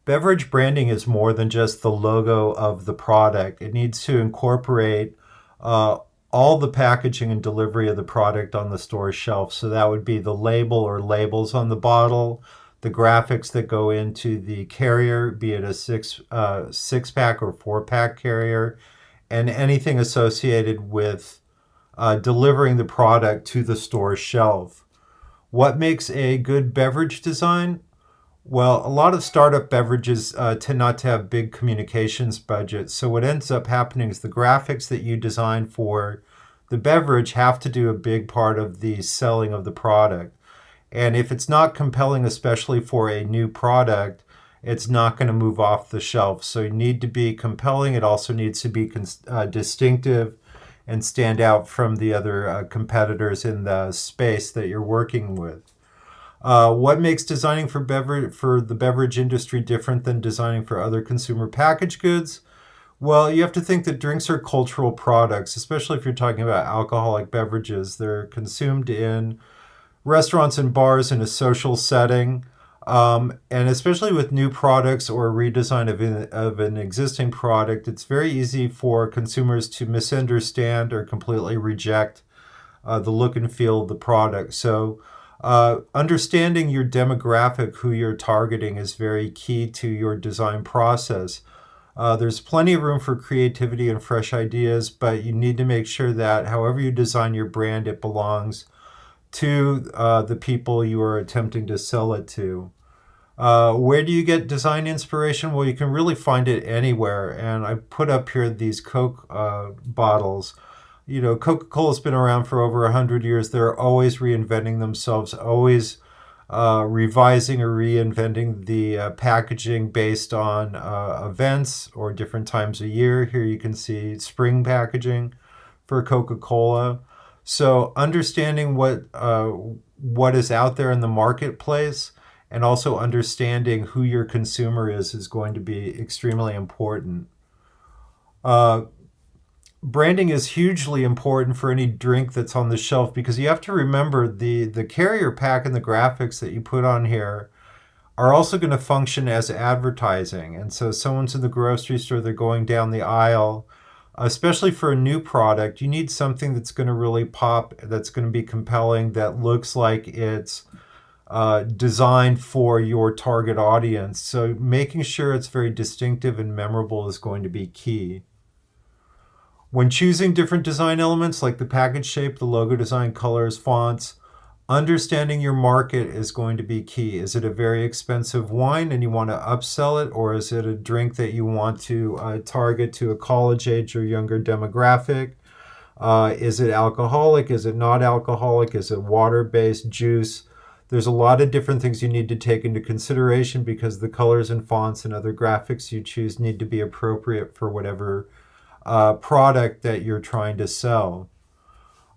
Beverage branding is more than just the logo of the product. It needs to incorporate uh, all the packaging and delivery of the product on the store shelf. So that would be the label or labels on the bottle, the graphics that go into the carrier, be it a six pack or 4 pack carrier, and anything associated with delivering the product to the store shelf. What makes a good beverage design? Well, a lot of startup beverages tend not to have big communications budgets. So, what ends up happening is the graphics that you design for the beverage have to do a big part of the selling of the product. And if it's not compelling, especially for a new product, it's not going to move off the shelf. So, you need to be compelling. It also needs to be distinctive and stand out from the other competitors in the space that you're working with. What makes designing for the beverage industry different than designing for other consumer packaged goods? Well, you have to think that drinks are cultural products, especially if you're talking about alcoholic beverages. They're consumed in restaurants and bars in a social setting. And especially with new products or a redesign of an existing product, it's very easy for consumers to misunderstand or completely reject the look and feel of the product. So, understanding your demographic, who you're targeting, is very key to your design process. There's plenty of room for creativity and fresh ideas, but you need to make sure that however you design your brand, it belongs to the people you are attempting to sell it to. Where do you get design inspiration? Well, you can really find it anywhere. And I put up here these Coke bottles. You know, Coca-Cola's been around for over 100 years. They're always reinventing themselves, always revising or reinventing the packaging based on events or different times a year. Here you can see spring packaging for Coca-Cola. So understanding what is out there in the marketplace and also understanding who your consumer is going to be extremely important. Uh, Branding is hugely important for any drink that's on the shelf because you have to remember the carrier pack and the graphics that you put on here are also going to function as advertising. And so someone's in the grocery store, they're going down the aisle, especially for a new product, you need something that's going to really pop, that's going to be compelling, that looks like it's designed for your target audience. So making sure it's very distinctive and memorable is going to be key. When choosing different design elements like the package shape, the logo design, colors, fonts, understanding your market is going to be key. Is it a very expensive wine and you want to upsell it, or is it a drink that you want to target to a college age or younger demographic? Is it alcoholic? Is it not alcoholic? Is it water-based, juice? There's a lot of different things you need to take into consideration because the colors and fonts and other graphics you choose need to be appropriate for whatever product that you're trying to sell.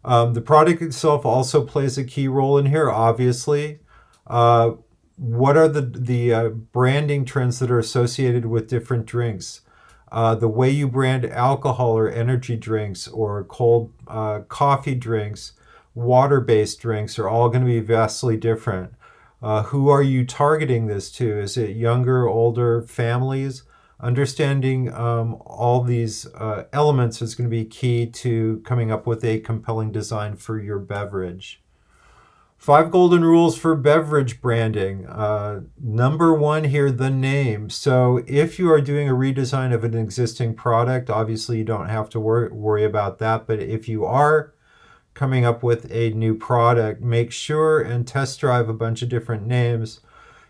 The product itself also plays a key role in here, obviously. What are the branding trends that are associated with different drinks? The way you brand alcohol or energy drinks or cold coffee drinks, water-based drinks are all going to be vastly different. Who are you targeting this to? Is it younger, older families? Understanding all these elements is going to be key to coming up with a compelling design for your beverage. 5 golden rules for beverage branding. Number one here, the name. So if you are doing a redesign of an existing product, obviously you don't have to worry about that. But if you are coming up with a new product, make sure and test drive a bunch of different names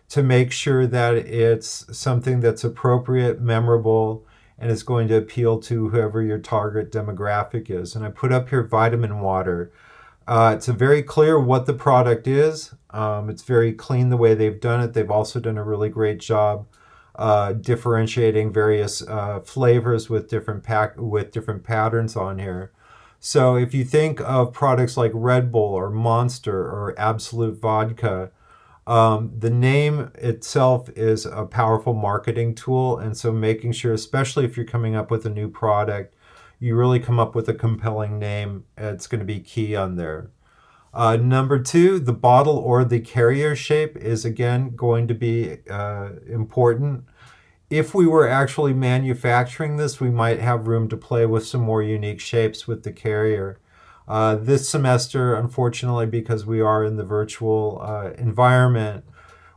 to make sure that it's something that's appropriate, memorable, and is going to appeal to whoever your target demographic is. And I put up here vitamin water. It's a very clear what the product is. It's very clean the way they've done it. They've also done a really great job differentiating various flavors with different patterns on here. So if you think of products like Red Bull or Monster or Absolute Vodka, the name itself is a powerful marketing tool. And so making sure, especially if you're coming up with a new product, you really come up with a compelling name. It's going to be key on there. Number two, the bottle or the carrier shape is again going to be important. if we were actually manufacturing this, we might have room to play with some more unique shapes with the carrier. This semester, unfortunately, because we are in the virtual environment,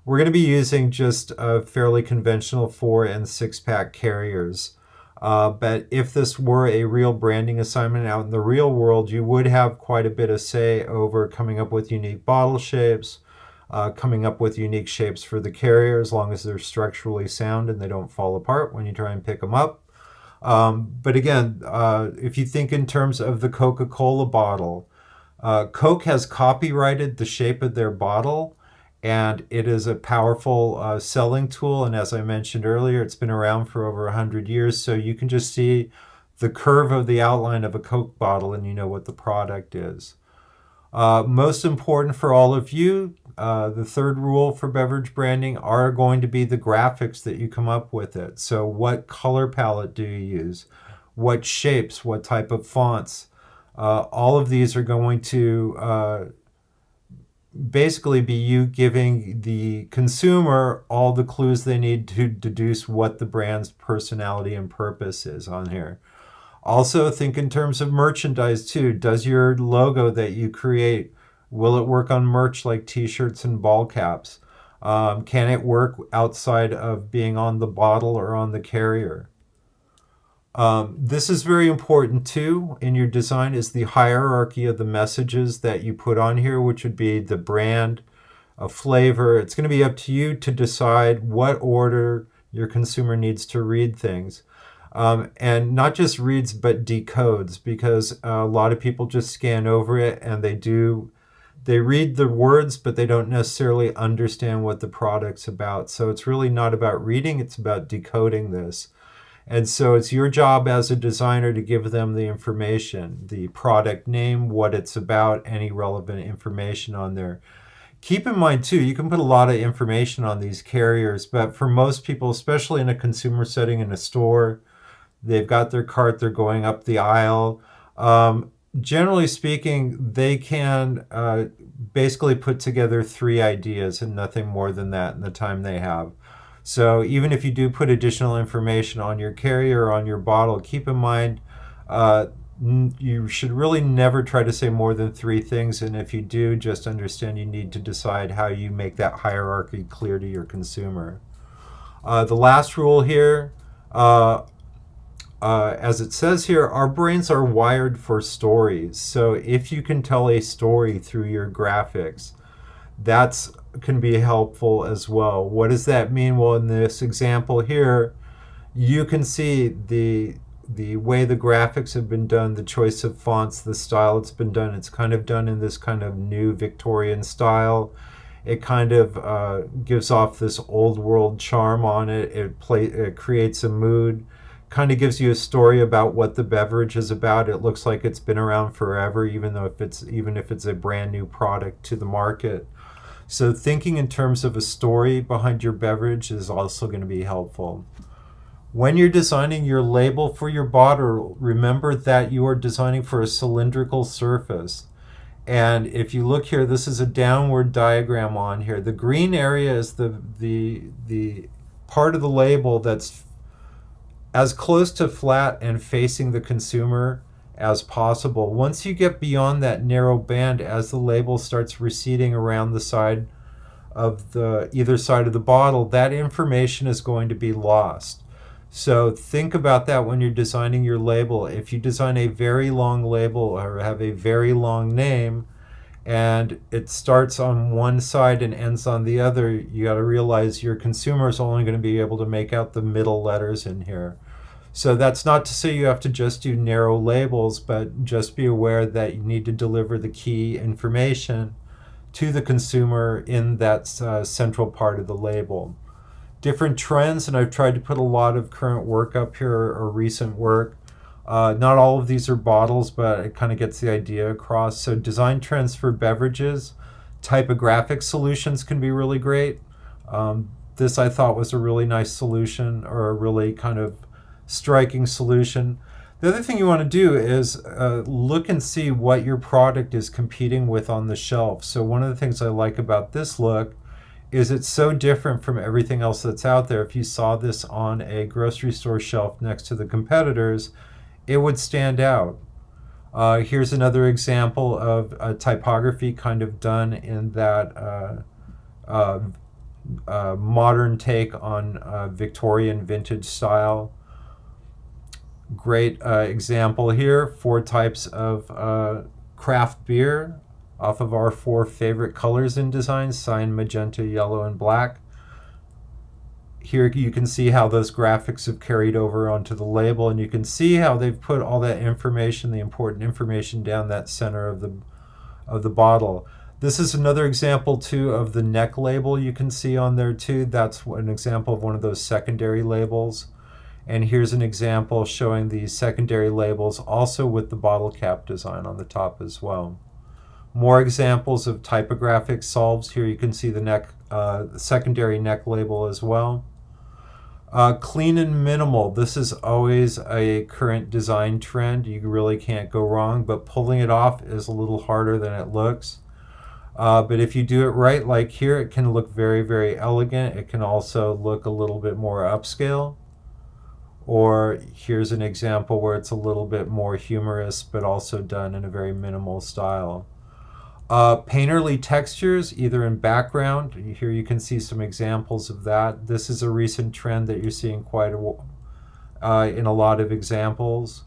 we're going to be using just fairly conventional 4 and 6 pack carriers. But if this were a real branding assignment out in the real world, you would have quite a bit of say over coming up with unique bottle shapes, coming up with unique shapes for the carrier, as long as they're structurally sound and they don't fall apart when you try and pick them up. But again, if you think in terms of the Coca-Cola bottle, Coke has copyrighted the shape of their bottle, and it is a powerful selling tool. And as I mentioned earlier, it's been around for over 100 years. So you can just see the curve of the outline of a Coke bottle and you know what the product is. Most important for all of you, the third rule for beverage branding are going to be the graphics that you come up with it. So what color palette do you use? What shapes? What type of fonts? All of these are going to basically be you giving the consumer all the clues they need to deduce what the brand's personality and purpose is on here. Also, think in terms of merchandise too. Does your logo that you create, will it work on merch like t-shirts and ball caps? Can it work outside of being on the bottle or on the carrier? This is very important too in your design, is the hierarchy of the messages that you put on here, which would be the brand, a flavor. It's going to be up to you to decide what order your consumer needs to read things. And not just reads, but decodes, because a lot of people just scan over it and they read the words, but they don't necessarily understand what the product's about. So it's really not about reading, it's about decoding this. And so it's your job as a designer to give them the information, the product name, what it's about, any relevant information on there. Keep in mind too, you can put a lot of information on these carriers, but for most people, especially in a consumer setting in a store, they've got their cart, they're going up the aisle. Generally speaking, they can basically put together 3 ideas and nothing more than that in the time they have. So even if you do put additional information on your carrier or on your bottle, keep in mind you should really never try to say more than 3 things. And if you do, just understand you need to decide how you make that hierarchy clear to your consumer. The last rule here, as it says here, our brains are wired for stories. So if you can tell a story through your graphics, that's can be helpful as well. What does that mean? Well, in this example here, you can see the way the graphics have been done, the choice of fonts, the style it's been done. It's kind of done in this kind of new Victorian style. It kind of gives off this old world charm on it. It creates a mood, kind of gives you a story about what the beverage is about. It looks like it's been around forever, even if it's a brand new product to the market. So thinking in terms of a story behind your beverage is also going to be helpful. When you're designing your label for your bottle, remember that you are designing for a cylindrical surface. And if you look here, this is a downward diagram on here. The green area is the part of the label that's as close to flat and facing the consumer as possible. Once you get beyond that narrow band, as the label starts receding around the side of either side of the bottle, that information is going to be lost. So think about that when you're designing your label. If you design a very long label or have a very long name and it starts on one side and ends on the other, you got to realize your consumer is only going to be able to make out the middle letters in here. So that's not to say you have to just do narrow labels, but just be aware that you need to deliver the key information to the consumer in that central part of the label. Different trends, and I've tried to put a lot of current work up here or recent work. Not all of these are bottles, but it kind of gets the idea across. So design trends for beverages, typographic solutions can be really great. This I thought was a really nice solution, or a really kind of striking solution. The other thing you want to do is look and see what your product is competing with on the shelf. So one of the things I like about this look is it's so different from everything else that's out there. If you saw this on a grocery store shelf next to the competitors, it would stand out. Here's another example of a typography kind of done in that uh, modern take on Victorian vintage style. Great example here, 4 types of craft beer off of our 4 favorite colors in design: cyan, magenta, yellow, and black. Here you can see how those graphics have carried over onto the label, and you can see how they've put all that information, the important information, down that center of the bottle. This is another example too of the neck label you can see on there too. That's an example of one of those secondary labels. And here's an example showing the secondary labels also with the bottle cap design on the top as well. More examples of typographic solves. Here you can see the secondary neck label as well. Clean and minimal. This is always a current design trend. You really can't go wrong, but pulling it off is a little harder than it looks. But if you do it right, like here, it can look very, very elegant. It can also look a little bit more upscale. Or here's an example where it's a little bit more humorous, but also done in a very minimal style. Painterly textures, either in background. Here you can see some examples of that. This is a recent trend that you're seeing in a lot of examples.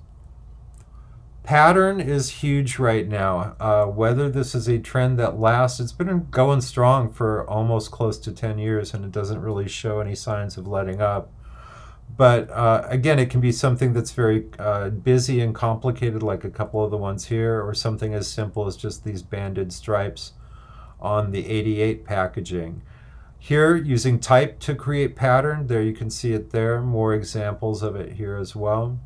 Pattern is huge right now. Whether this is a trend that lasts, it's been going strong for almost close to 10 years, and it doesn't really show any signs of letting up. But again, it can be something that's very busy and complicated, like a couple of the ones here, or something as simple as just these banded stripes on the 88 packaging. Here, using type to create pattern, there you can see it there. More examples of it here as well.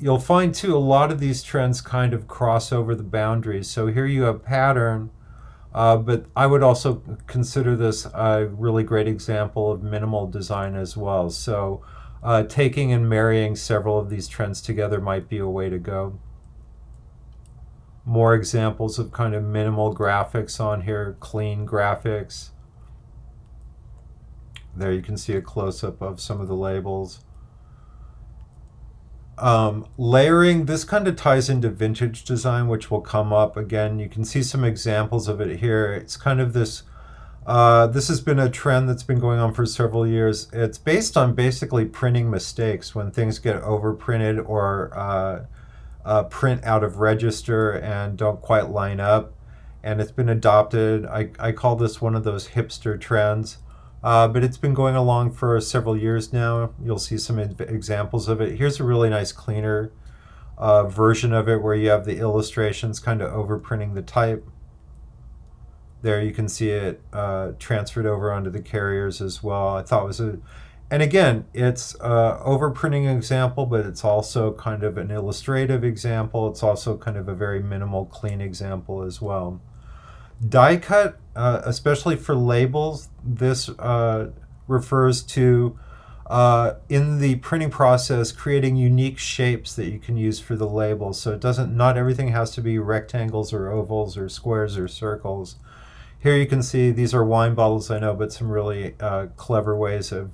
You'll find too, a lot of these trends kind of cross over the boundaries. So here you have pattern, but I would also consider this a really great example of minimal design as well. So taking and marrying several of these trends together might be a way to go. More examples of kind of minimal graphics on here, clean graphics. There you can see a close-up of some of the labels. Layering, this kind of ties into vintage design, which will come up again. You can see some examples of it here. It's kind of this, this has been a trend that's been going on for several years. It's based on basically printing mistakes when things get overprinted or print out of register and don't quite line up. And it's been adopted. I call this one of those hipster trends. But it's been going along for several years now. You'll see some examples of it. Here's a really nice cleaner version of it where you have the illustrations kind of overprinting the type. There you can see it transferred over onto the carriers as well. I thought it was and again, it's overprinting example, but it's also kind of an illustrative example. It's also kind of a very minimal, clean example as well. Die cut, especially for labels, this refers to, in the printing process, creating unique shapes that you can use for the labels. So it doesn't, not everything has to be rectangles or ovals or squares or circles. Here you can see these are wine bottles, I know, but some really clever ways of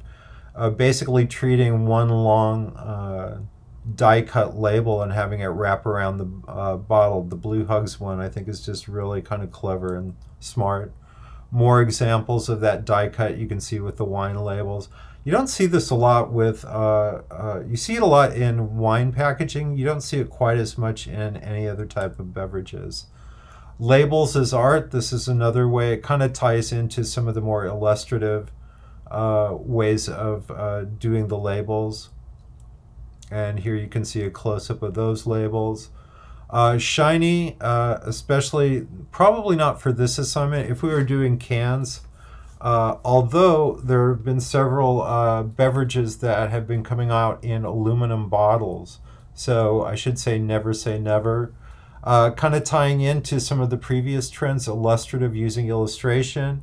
basically treating one long die cut label and having it wrap around the bottle. The Blue Hugs one I think is just really kind of clever and smart. More examples of that die cut you can see with the wine labels. You don't see this a lot with, you see it a lot in wine packaging. You don't see it quite as much in any other type of beverages. Labels as art, this is another way. It kind of ties into some of the more illustrative ways of doing the labels. And here you can see a close-up of those labels. Shiny, especially, probably not for this assignment. If we were doing cans, although there have been several beverages that have been coming out in aluminum bottles. So I should say never. Kind of tying into some of the previous trends, illustrative using illustration.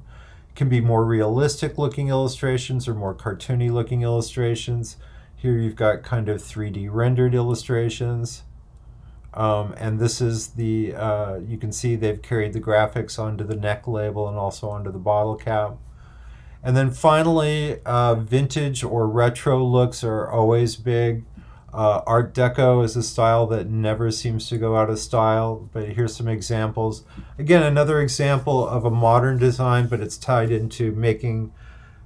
Can be more realistic looking illustrations or more cartoony looking illustrations. Here you've got kind of 3D rendered illustrations. And this is the, you can see they've carried the graphics onto the neck label and also onto the bottle cap. And then finally, vintage or retro looks are always big. Art Deco is a style that never seems to go out of style, but here's some examples. Again, another example of a modern design, but it's tied into making,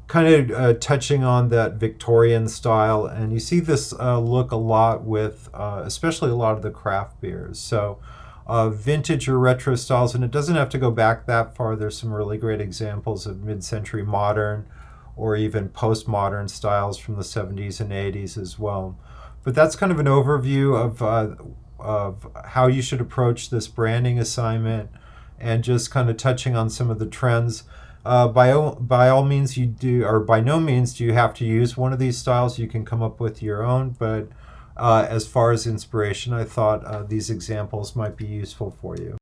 kind of touching on that Victorian style. And you see this look a lot with, especially a lot of the craft beers. So vintage or retro styles, and it doesn't have to go back that far. There's some really great examples of mid-century modern or even postmodern styles from the 70s and 80s as well. But that's kind of an overview of how you should approach this branding assignment, and just kind of touching on some of the trends. By all means, you do, or by no means do you have to use one of these styles. You can come up with your own, but as far as inspiration, I thought these examples might be useful for you.